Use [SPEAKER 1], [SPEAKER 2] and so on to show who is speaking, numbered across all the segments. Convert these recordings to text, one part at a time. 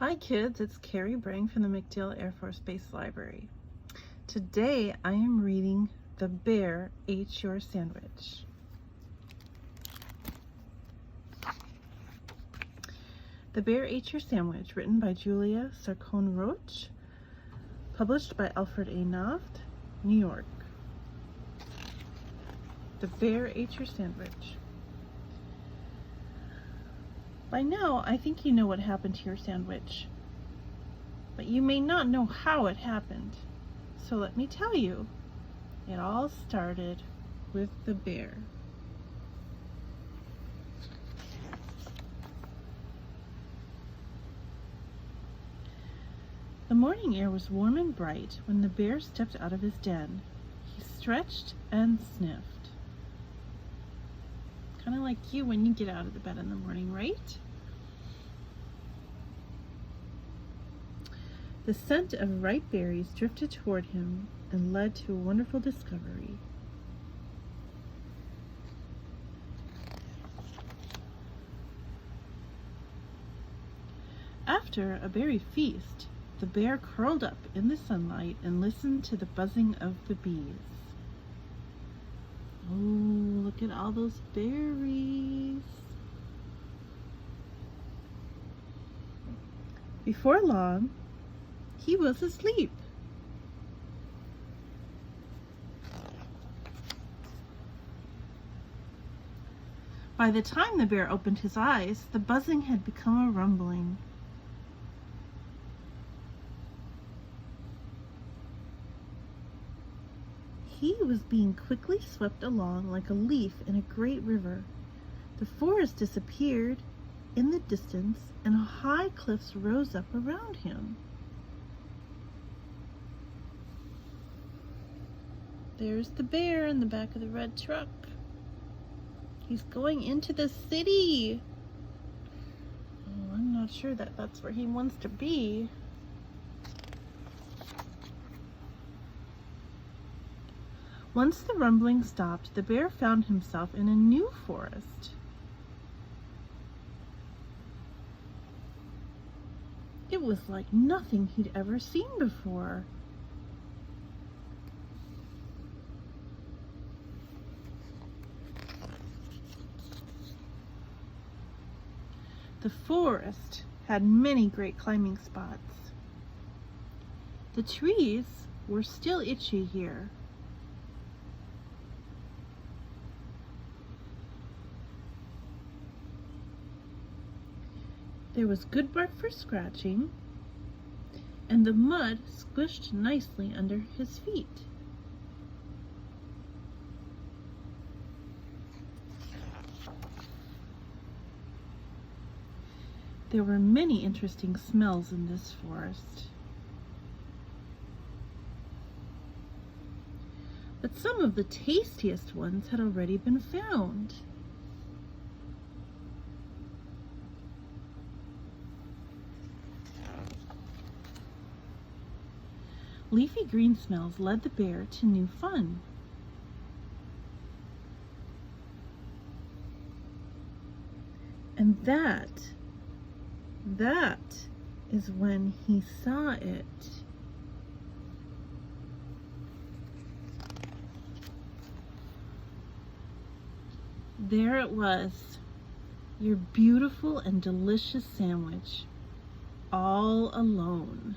[SPEAKER 1] Hi kids, it's Carrie Brang from the MacDill Air Force Base Library. Today I am reading The Bear Ate Your Sandwich. The Bear Ate Your Sandwich, written by Julia Sarcone-Roach, published by Alfred A. Knopf, New York. The Bear Ate Your Sandwich. By now, I think you know what happened to your sandwich, but you may not know how it happened. So let me tell you. It all started with the bear. The morning air was warm and bright when the bear stepped out of his den. He stretched and sniffed. Kind of like you when you get out of the bed in the morning, right? The scent of ripe berries drifted toward him and led to a wonderful discovery. After a berry feast, the bear curled up in the sunlight and listened to the buzzing of the bees. Oh, look at all those berries. Before long, he was asleep. By the time the bear opened his eyes, the buzzing had become a rumbling. He was being quickly swept along like a leaf in a great river. The forest disappeared in the distance, and high cliffs rose up around him. There's the bear in the back of the red truck. He's going into the city. Oh, I'm not sure that that's where he wants to be. Once the rumbling stopped, the bear found himself in a new forest. It was like nothing he'd ever seen before. The forest had many great climbing spots. The trees were still itchy here. There was good bark for scratching, and the mud squished nicely under his feet. There were many interesting smells in this forest. But some of the tastiest ones had already been found. Leafy green smells led the bear to new fun. And that is when he saw it. There it was, your beautiful and delicious sandwich, all alone.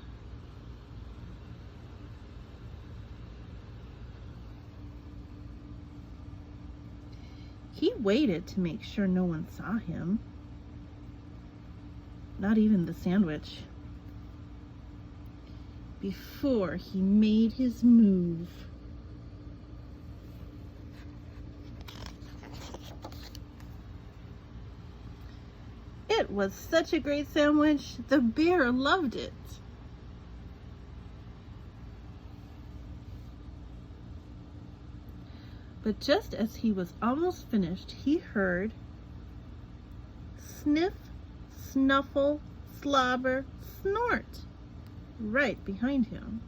[SPEAKER 1] He waited to make sure no one saw him. Not even the sandwich. Before he made his move. It was such a great sandwich. The bear loved it. But just as he was almost finished, he heard sniff, snuffle, slobber, snort right behind him.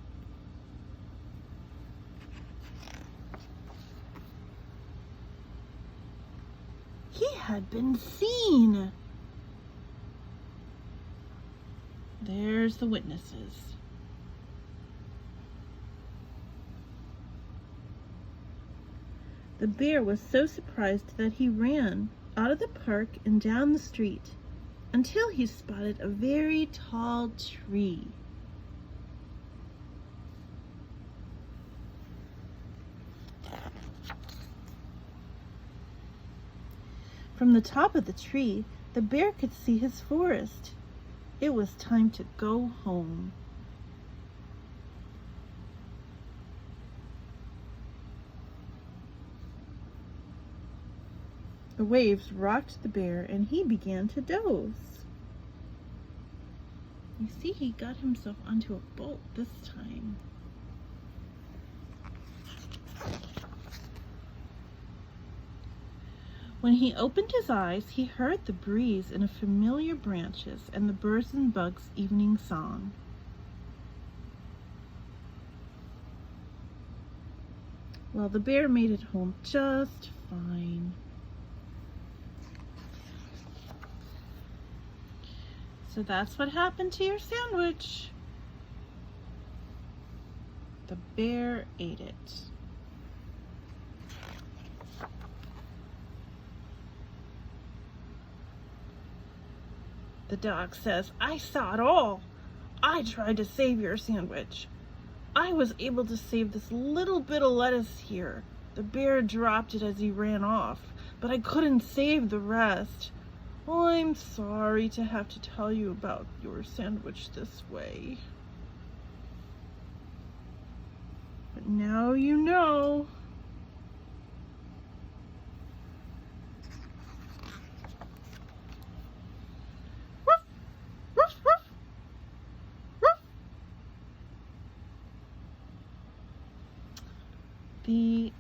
[SPEAKER 1] He had been seen. There's the witnesses. The bear was so surprised that he ran out of the park and down the street until he spotted a very tall tree. From the top of the tree, the bear could see his forest. It was time to go home. The waves rocked the bear and he began to doze. You see, he got himself onto a boat this time. When he opened his eyes, he heard the breeze in familiar branches and the birds and bugs' evening song. Well, the bear made it home just fine. So that's what happened to your sandwich. The bear ate it. The dog says, "I saw it all. I tried to save your sandwich. I was able to save this little bit of lettuce here. The bear dropped it as he ran off, but I couldn't save the rest. Oh, I'm sorry to have to tell you about your sandwich this way. But now you know." The